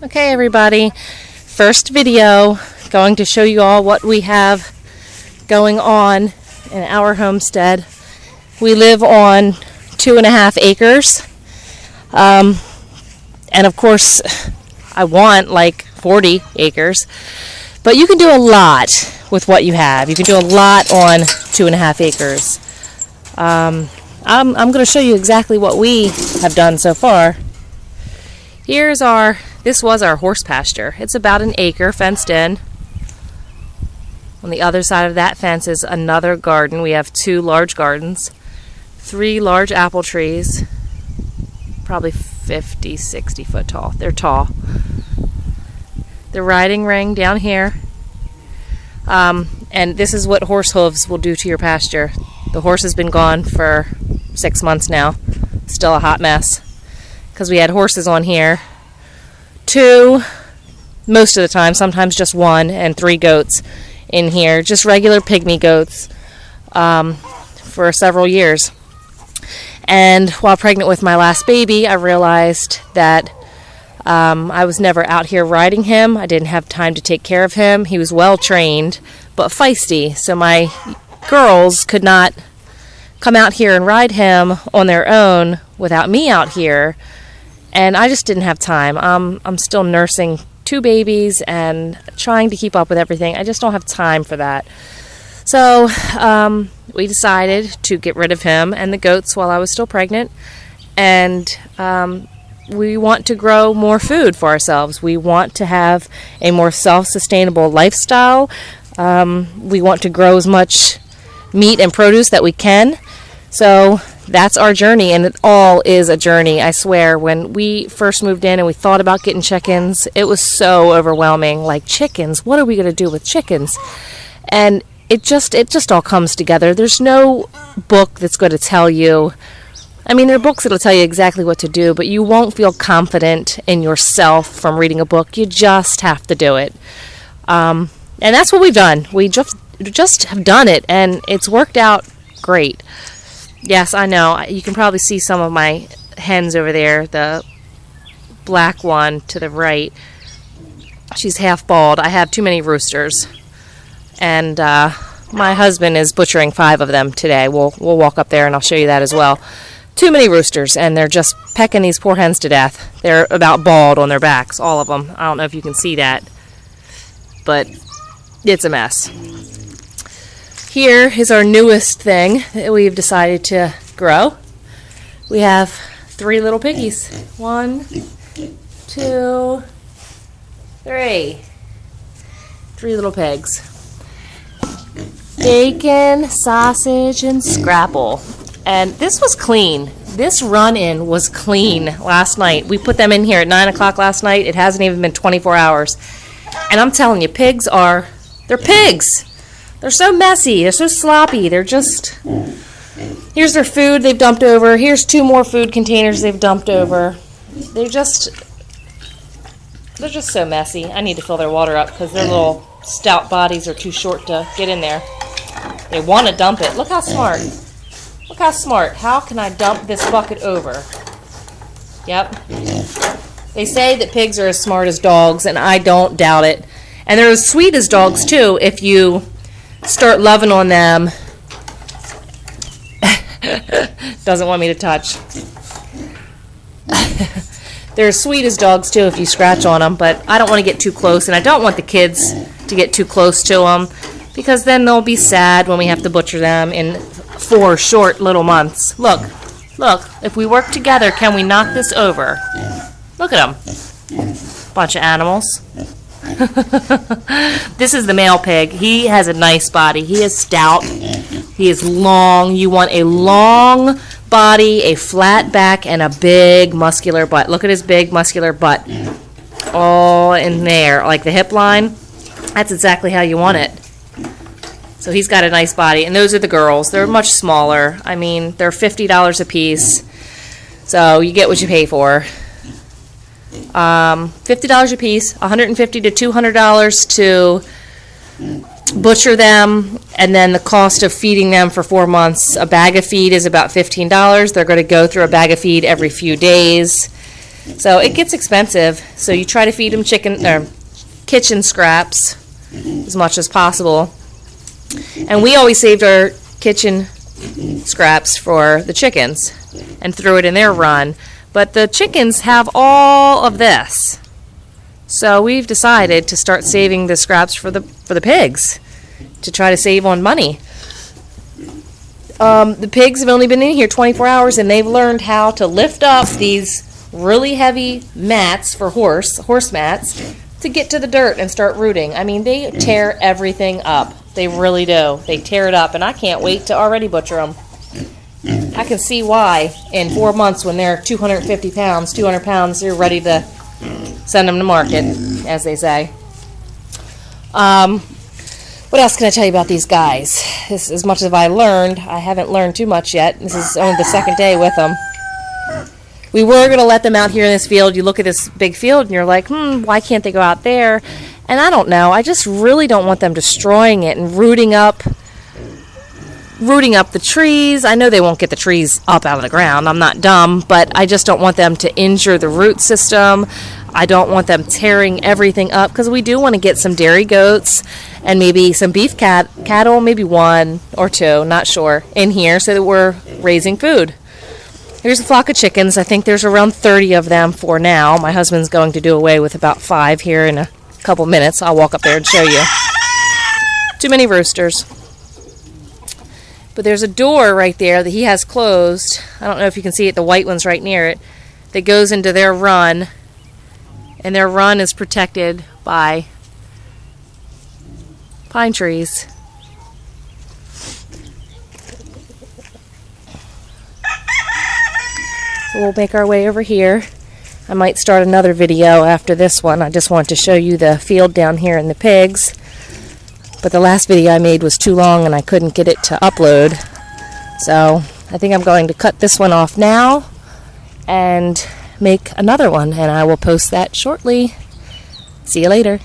Okay, everybody, first video going to show you all what we have going on in our homestead. We live on 2.5 acres, and of course I want like 40 acres, but you can do a lot with what you have. You can do a lot on 2.5 acres. I'm going to show you exactly what we have done so far. This was our horse pasture. It's about 1 acre fenced in. On the other side of that fence is another garden. We have 2 large gardens, 3 large apple trees, probably 50, 60 foot tall. They're tall. The riding ring down here. And this is what horse hooves will do to your pasture. The horse has been gone for 6 months now. Still a hot mess because we had horses on here. 2 most of the time, sometimes just 1, and 3 goats in here, just regular pygmy goats, for several years. And while pregnant with my last baby, I realized that I was never out here riding him. I didn't have time to take care of him. He was well trained but feisty, so my girls could not come out here and ride him on their own without me out here. And I just didn't have time. I'm still nursing 2 babies and trying to keep up with everything. I just don't have time for that. So we decided to get rid of him and the goats while I was still pregnant. And we want to grow more food for ourselves. We want to have a more self-sustainable lifestyle. We want to grow as much meat and produce that we can. So that's our journey, and it all is a journey, I swear. When we first moved in and we thought about getting chickens, it was so overwhelming. Like, chickens, what are we going to do with chickens? And it just all comes together. There's no book that's going to tell you. I mean, there are books that'll tell you exactly what to do, but you won't feel confident in yourself from reading a book. You just have to do it. And that's what we've done. We just have done it, and it's worked out great. Yes, I know. You can probably see some of my hens over there. The black one to the right, she's half bald. I have too many roosters, and my husband is butchering 5 of them today. We'll walk up there and I'll show you that as well. Too many roosters, and they're just pecking these poor hens to death. They're about bald on their backs, all of them. I don't know if you can see that, but it's a mess. Here is our newest thing that we've decided to grow. We have 3 little piggies. 1, 2, 3. 3 little pigs. Bacon, sausage, and Scrapple. And this was clean. This run-in was clean last night. We put them in here at 9 o'clock last night. It hasn't even been 24 hours. And I'm telling you, they're pigs. They're so messy. They're so sloppy. Here's their food they've dumped over. Here's 2 more food containers they've dumped over. They're just so messy. I need to fill their water up because their little stout bodies are too short to get in there. They want to dump it. Look how smart. Look how smart. How can I dump this bucket over? Yep. They say that pigs are as smart as dogs, and I don't doubt it. And they're as sweet as dogs, too, if you start loving on them. Doesn't want me to touch. They're as sweet as dogs too if you scratch on them, but I don't want to get too close, and I don't want the kids to get too close to them because then they'll be sad when we have to butcher them in 4 short little months. Look, if we work together, can we knock this over? Look at them. Bunch of animals. This is the male pig. He has a nice body. He is stout. He is long. You want a long body, a flat back, and a big muscular butt. Look at his big muscular butt. All in there, like the hip line. That's exactly how you want it. So he's got a nice body. And those are the girls. They're much smaller. I mean, they're $50 a piece. So you get what you pay for. $50 a piece, $150 to $200 to butcher them, and then the cost of feeding them for 4 months. A bag of feed is about $15. They're going to go through a bag of feed every few days. So it gets expensive. So you try to feed them chicken or kitchen scraps as much as possible. And we always saved our kitchen scraps for the chickens and threw it in their run. But the chickens have all of this. So we've decided to start saving the scraps for the pigs to try to save on money. The pigs have only been in here 24 hours and they've learned how to lift up these really heavy mats for horse mats to get to the dirt and start rooting. I mean, they tear everything up. They really do. They tear it up, and I can't wait to already butcher them. I can see why in 4 months when they're 250 pounds, 200 pounds, they're ready to send them to market, as they say. What else can I tell you about these guys? As much as I learned, I haven't learned too much yet. This is only the second day with them. We were going to let them out here in this field. You look at this big field and you're like, why can't they go out there? And I don't know. I just really don't want them destroying it and rooting up the trees. I know they won't get the trees up out of the ground. I'm not dumb, but I just don't want them to injure the root system. I don't want them tearing everything up because we do want to get some dairy goats and maybe some beef cattle, maybe 1 or 2, not sure, in here so that we're raising food. Here's a flock of chickens. I think there's around 30 of them for now. My husband's going to do away with about 5 here in a couple minutes. I'll walk up there and show you. Too many roosters. But there's a door right there that he has closed. I don't know if you can see it. The white one's right near it. That goes into their run. And their run is protected by pine trees. So we'll make our way over here. I might start another video after this one. I just want to show you the field down here and the pigs. But the last video I made was too long and I couldn't get it to upload. So I think I'm going to cut this one off now and make another one, and I will post that shortly. See you later.